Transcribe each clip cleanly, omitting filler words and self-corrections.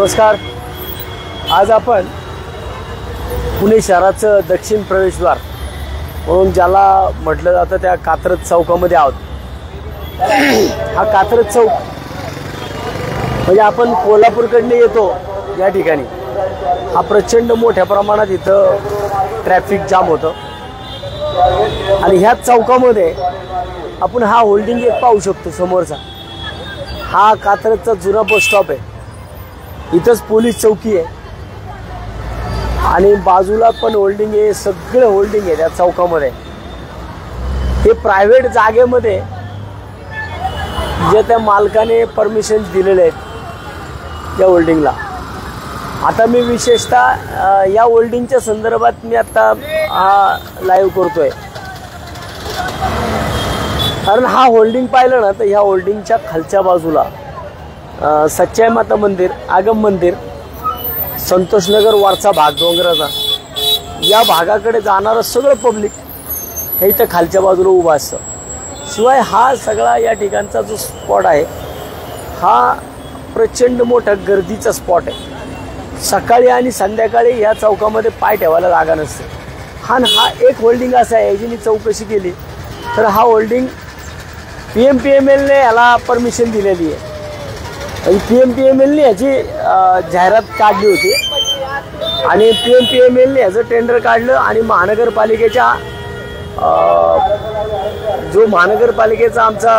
नमस्कार। आज आपण पुणे शहराचं दक्षिण प्रवेशद्वार म्हणून ज्याला म्हटलं जातं त्या कात्रज चौकामध्ये आहोत। हा कात्रज चौक म्हणजे आपण कोल्हापूरकडून येतो या ठिकाणी हा प्रचंड मोठ्या प्रमाणात इथं ट्रॅफिक जाम होतं आणि ह्या चौकामध्ये आपण हा होल्डिंग एक पाहू शकतो समोरचा। हा कात्रजचा जुना बस स्टॉप आहे। इथंच पोलीस चौकी आहे आणि बाजूला पण होल्डिंग आहे। सगळे होल्डिंग आहे त्या चौकामध्ये। हे प्रायव्हेट जागेमध्ये जे त्या मालकाने परमिशन दिलेले आहेत त्या होल्डिंगला। आता मी विशेषतः या होल्डिंगच्या संदर्भात मी आता हा लाईव्ह करतोय, कारण हा होल्डिंग पाहिलं ना तर ह्या होल्डिंगच्या खालच्या बाजूला सच्चाई माता मंदिर, आगम मंदिर, संतोषनगर वरचा भाग डोंगराचा, या भागाकडे जाणारं सगळं पब्लिक हे इथं खालच्या बाजूला उभं असतं। शिवाय हा सगळा या ठिकाणचा जो स्पॉट आहे हा प्रचंड मोठा गर्दीचा स्पॉट आहे। सकाळी आणि संध्याकाळी या चौकामध्ये पाय ठेवायला जागा नसते। हा एक होल्डिंग असा आहे, याची मी चौकशी केली तर हा होल्डिंग PMPML ने याला परमिशन दिलेली आहे आणि PMPML ने याची जाहिरात काढली होती आणि PMPML ने याचं टेंडर काढलं आणि महानगरपालिकेच्या जो महानगरपालिकेचा आमचा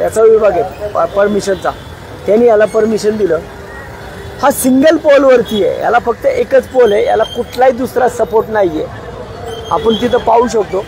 याचा विभाग आहे परमिशनचा, त्यांनी याला परमिशन दिलं। हा सिंगल पोलवरती आहे, याला फक्त एकच पोल आहे, याला कुठलाही दुसरा सपोर्ट नाही आहे। आपण तिथं पाहू शकतो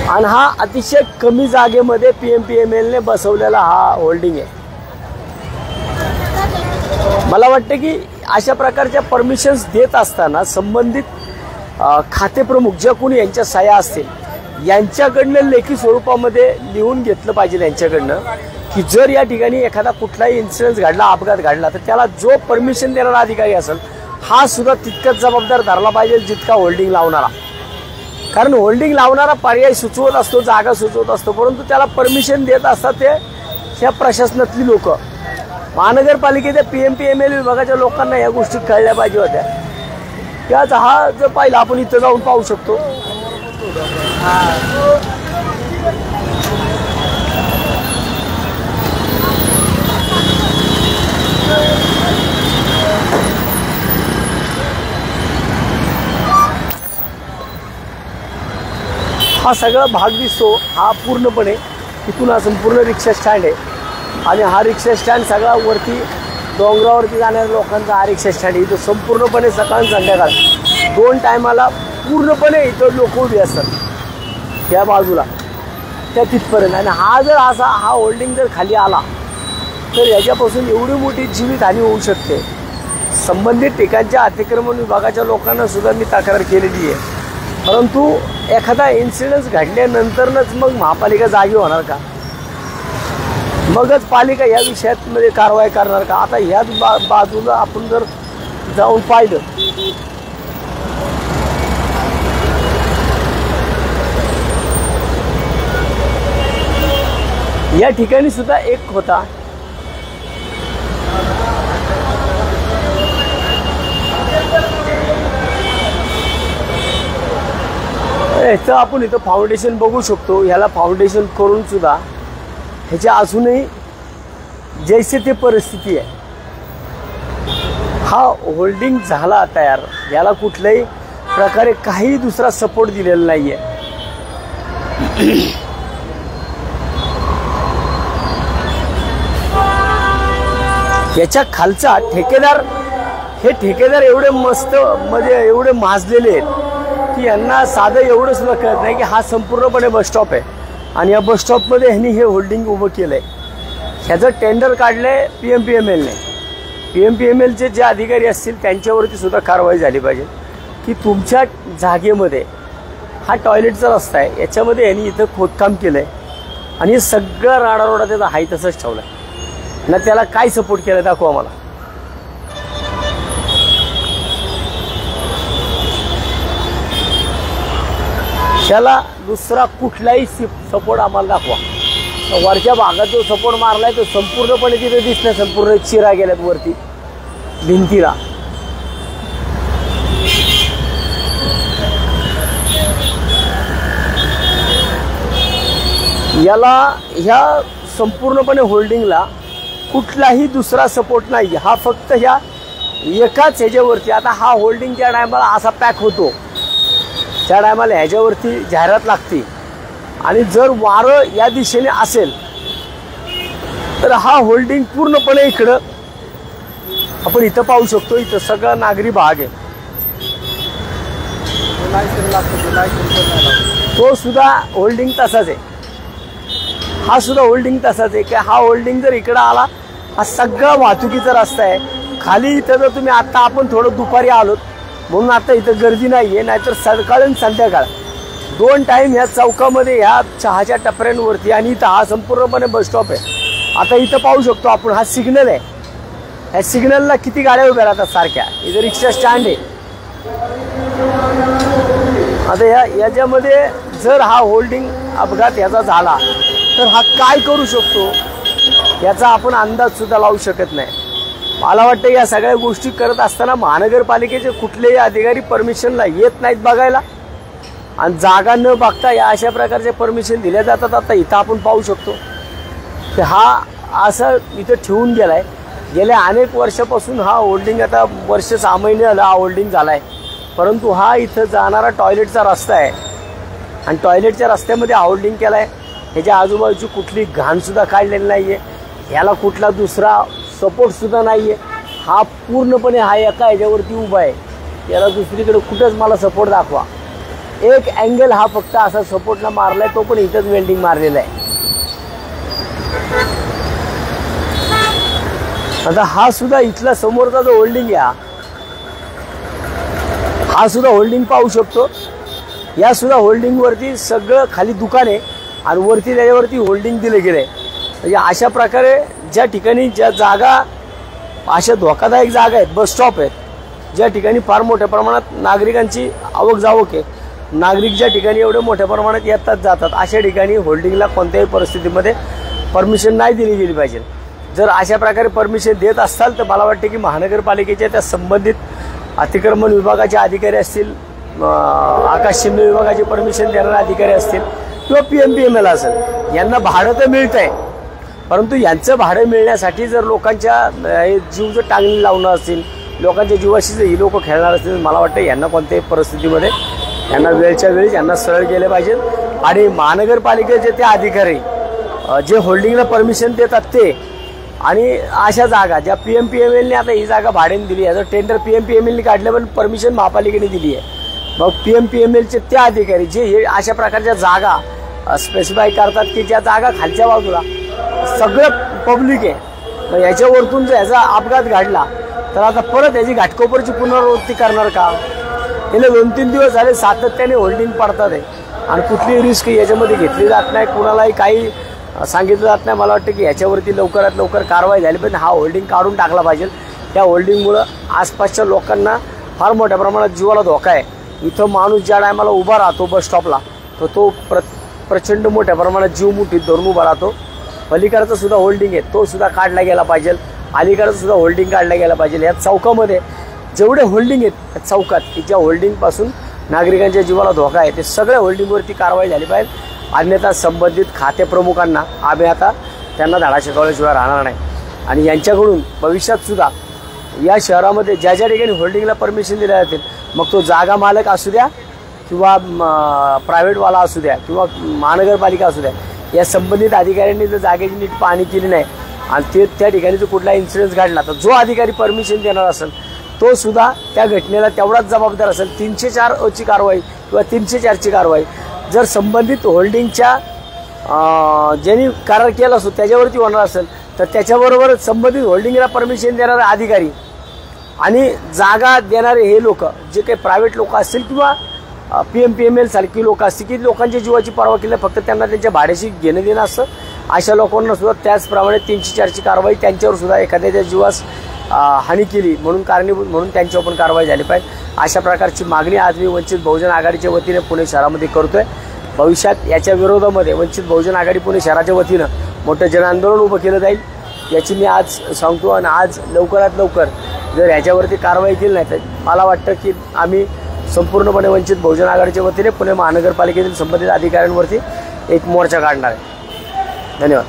आणि हा अतिशय कमी जागेमध्ये PMPML ने बसवलेला हा होल्डिंग आहे। मला वाटतं की अशा प्रकारच्या परमिशन्स देत असताना संबंधित खाते प्रमुख जे कोणी यांच्या सह्या असतील यांच्याकडनं लेखी स्वरूपामध्ये लिहून घेतलं पाहिजे यांच्याकडनं की जर या ठिकाणी एखादा कुठलाही इन्सिडेंट घडला, अपघात घडला तर त्याला जो परमिशन देणारा अधिकारी असेल हा सुद्धा तितकाच जबाबदार धरला पाहिजे जितका होल्डिंग लावणारा। कारण होल्डिंग लावणारा पर्याय सुचवत असतो, जागा सुचवत असतो, परंतु त्याला परमिशन देत असतात ते ह्या प्रशासनातली लोक। महानगरपालिकेच्या PMPML विभागाच्या लोकांना या गोष्टी कळल्या पाहिजे होत्या। त्याच हा जर पाहिला आपण इथं जाऊन पाहू शकतो। हा सगळा भाग दिसतो हा पूर्णपणे इथून हा संपूर्ण रिक्षा स्टँड आहे आणि हा रिक्षा स्टँड सगळा वरती डोंगरावरती जाणाऱ्या लोकांचा हा रिक्षा स्टँड आहे। इथं संपूर्णपणे सकाळ संध्याकाळ दोन टायमाला पूर्णपणे इथं लोक उभी असतात त्या बाजूला त्या तिथपर्यंत। आणि हा जर असा हा होल्डिंग जर खाली आला तर याच्यापासून एवढी मोठी जीवितहानी होऊ शकते। संबंधित ठिकाणच्या अतिक्रमण विभागाच्या लोकांना सुद्धा मी तक्रार केलेली आहे, परंतु एखादा इन्सिडेंट घडल्यानंतरच मग महापालिका जागी होणार का, मगच पालिका या विषयामध्ये कारवाई करणार का? आता ह्याच बाजूला आपण जर जाऊन पाहिलं या ठिकाणी सुद्धा एक होता ह्याचं आपण इथं फाउंडेशन बघू शकतो। ह्याला फाउंडेशन करून सुद्धा ह्याच्या अजूनही जैसे ते परिस्थिती आहे। हा होल्डिंग झाला तयार, याला कुठल्याही प्रकारे काही दुसरा सपोर्ट दिलेला नाही आहे। याच्या खालचा ठेकेदार, हे ठेकेदार एवढे मस्त म्हणजे एवढे माजलेले आहेत की यांना साधं एवढं सुद्धा कळत नाही की हा संपूर्णपणे बस स्टॉप आहे आणि या बस स्टॉपमध्ये ह्यांनी हे होल्डिंग उभं केलं आहे। ह्याचं टेंडर काढलं आहे PMPML ने। PMPMLचे जे अधिकारी असतील त्यांच्यावरती सुद्धा कारवाई झाली पाहिजे की तुमच्या जागेमध्ये हा टॉयलेटचा रस्ता आहे, याच्यामध्ये यांनी इथं खोदकाम केलं आहे आणि हे सगळं राडारोडा त्याचा हाय तसंच ठेवला आहे ना। त्याला काय सपोर्ट केलं दाखवा मला। त्याला दुसरा कुठलाही सपोर्ट आम्हाला दाखवा। वरच्या भागात जो सपोर्ट मारलाय तो संपूर्णपणे तिथे दिसणार, संपूर्ण चिरा गेल्यात वरती भिंतीला. याला ह्या संपूर्णपणे होल्डिंगला कुठलाही दुसरा सपोर्ट नाही. हा फक्त ह्या एकाच ह्याच्यावरती. आता हा होल्डिंग त्या टायमाला असा पॅक होतो, त्या टायमाला ह्याच्यावरती जाहिरात लागते आणि जर वारं या दिशेने असेल तर हा होल्डिंग पूर्णपणे इकडं आपण इथं पाहू शकतो. इथं सगळा नागरी भाग आहे. तो सुद्धा होल्डिंग तसाच आहे. हा सुद्धा होल्डिंग तसाच आहे की हा होल्डिंग जर इकडं आला, हा सगळा वाहतुकीचा रस्ता आहे. खाली इथं जर तुम्ही आता आपण थोडं दुपारी आलोत म्हणून आता इथं गर्दी नाही आहे, नाहीतर सकाळ आणि संध्याकाळ 2 टाईम ह्या चौकामध्ये ह्या चहाच्या टपऱ्यांवरती. आणि इथं हा संपूर्णपणे बसस्टॉप आहे. आता इथं पाहू शकतो आपण, हा सिग्नल आहे. ह्या सिग्नलला किती गाड्या उभ्या राहतात सारख्या. इथं रिक्षा स्टँड आहे. आता याच्यामध्ये जर हा होल्डिंग अपघात याचा झाला तर हा काय करू शकतो याचा आपण अंदाज सुद्धा लावू शकत नाही. मला वाटतं या सगळ्या गोष्टी करत असताना महानगरपालिकेचे कुठलेही अधिकारी परमिशनला येत नाहीत बघायला, आणि जागा न बघता या अशा प्रकारचे परमिशन दिल्या जातात. आता इथं आपण पाहू शकतो की हा असं इथं ठेवून गेलाय. गेल्या अनेक वर्षापासून हा होल्डिंग, आता वर्ष 6 महिने झालं हा होल्डिंग झालाय, परंतु हा इथं जाणारा टॉयलेटचा रस्ता आहे आणि टॉयलेटच्या रस्त्यामध्ये हा होल्डिंग केलाय. ह्याच्या आजूबाजूची कुठली घाणसुद्धा काढलेली नाही आहे. ह्याला कुठला दुसरा सपोर्टसुद्धा नाही आहे. हा पूर्णपणे हा एका ह्याच्यावरती उभा आहे. याला दुसरीकडे कुठंच मला सपोर्ट दाखवा. एक अँगल हा फक्त असा सपोर्टला मारलाय, तो पण इथंच वेल्डिंग मारलेला आहे. आता हा सुद्धा इथला समोरचा जो होल्डिंग आहे हा सुद्धा होल्डिंग पाहू शकतो. या सुद्धा होल्डिंगवरती सगळं खाली दुकान आहे आणि वरती त्याच्यावरती होल्डिंग दिलं गेलं आहे. म्हणजे अशा प्रकारे ज्या ठिकाणी ज्या जागा अशा धोकादायक जागा आहेत, बस स्टॉप आहेत, ज्या ठिकाणी फार मोठ्या प्रमाणात नागरिकांची आवक जावक आहे, नागरिक ज्या ठिकाणी एवढे मोठ्या प्रमाणात येतात जातात, अशा ठिकाणी होल्डिंगला कोणत्याही परिस्थितीमध्ये परमिशन नाही दिली गेली पाहिजे. जर अशा प्रकारे परमिशन देत असाल तर मला वाटते की महानगरपालिकेच्या त्या संबंधित अतिक्रमण विभागाचे अधिकारी असतील, आकाश शिंदे विभागाचे परमिशन देणारे अधिकारी असतील किंवा PMPML असेल, यांना भाडं तर मिळत आहे, परंतु यांचं भाडं मिळण्यासाठी जर लोकांच्या जीव जर टांगणी लावणं असतील, लोकांच्या जीवाशी जर ही लोक खेळणार असतील, मला वाटतं यांना कोणत्याही परिस्थितीमध्ये यांना वेळच्या वेळी यांना सरळ केले पाहिजेत. आणि महानगरपालिकेचे ते अधिकारी जे होल्डिंगला परमिशन देतात ते, आणि अशा जागा ज्या PMPMLने आता ही जागा भाड्याने दिली, याचं टेंडर PMPMLने काढलं पण परमिशन महापालिकेने दिली आहे. मग PMPMLचे ते अधिकारी जे हे अशा प्रकारच्या जागा स्पेसिफाय करतात की ज्या जागा खालच्या बाजूला सगळं पब्लिक आहे, मग याच्यावरतून जर याचा अपघात घडला तर आता परत याची घाटकोपरची पुनरावृत्ती करणार का? गेले 2-3 दिवस झाले सातत्याने होल्डिंग पडतात आहे आणि कुठलीही रिस्क याच्यामध्ये घेतली जात नाही, कुणालाही काही सांगितलं जात नाही. मला वाटतं की याच्यावरती लवकरात लवकर कारवाई झाली पाहिजे. हा होल्डिंग काढून टाकला पाहिजे. त्या होल्डिंगमुळं आसपासच्या लोकांना फार मोठ्या प्रमाणात जीवाला धोका आहे. इथं माणूस ज्या टायमाला उभा राहतो बस स्टॉपला तर तो प्रचंड मोठ्या प्रमाणात जीव मुठीत धरून उभा राहतो. पलीकडचा सुद्धा होल्डिंग आहे तो सुद्धा काढला गेला पाहिजे. अलीकडचं सुद्धा होल्डिंग काढला गेला पाहिजे. या चौकामध्ये जेवढे होल्डिंग आहेत त्या चौकात की ज्या होल्डिंगपासून नागरिकांच्या जीवाला धोका आहे ते सगळ्या होल्डिंगवरती कारवाई झाली पाहिजे. अन्यथा संबंधित खाते प्रमुखांना आम्ही आता त्यांना धडा शिकवल्याशिवाय राहणार नाही. आणि यांच्याकडून भविष्यात सुद्धा या शहरामध्ये ज्या ज्या ठिकाणी होल्डिंगला परमिशन दिल्या जातील, मग तो जागा मालक असू द्या किंवा प्रायव्हेटवाला असू द्या किंवा महानगरपालिका असू द्या, या संबंधित अधिकाऱ्यांनी जर जागेची नीट पाहणी केली नाही आणि ते त्या ठिकाणी जर कुठला इन्सिडेंट घडला तर जो अधिकारी परमिशन देणार असेल तो सुद्धा त्या घटनेला तेवढाच जबाबदार असेल. 304ची कारवाई किंवा 304ची कारवाई जर संबंधित होल्डिंगच्या ज्यांनी करार केला असतो त्याच्यावरती होणार असेल तर त्याच्याबरोबरच संबंधित होल्डिंगला परमिशन देणारे अधिकारी आणि जागा देणारे हे लोक जे काही प्रायव्हेट लोक असतील किंवा PMPML सारखी लोक असतील की लोकांच्या जीवाची पर्वा केली, फक्त त्यांना त्यांच्या भाड्याशी घेणं देणं असतं, अशा लोकांना सुद्धा त्याचप्रमाणे 304ची कारवाई त्यांच्यावर सुद्धा एखाद्याच्या जीवास हानी केली म्हणून कारणीभूत म्हणून त्यांच्यावर पण कारवाई झाली पाहिजे. अशा प्रकारची मागणी आज मी वंचित बहुजन आघाडीच्या वतीने पुणे शहरामध्ये करतोय. भविष्यात याच्या विरोधामध्ये वंचित बहुजन आघाडी पुणे शहराच्या वतीनं मोठं जनआंदोलन उभं केलं जाईल याची मी आज सांगतो। आणि आज लवकरात लवकर जर ह्याच्यावरती कारवाई केली नाही तर मला वाटतं की आम्ही संपूर्णपणे वंचित बहुजन आघाडीच्या वतीने पुणे महानगरपालिकेतील संबंधित अधिकाऱ्यांवरती एक मोर्चा काढणार आहे। धन्यवाद।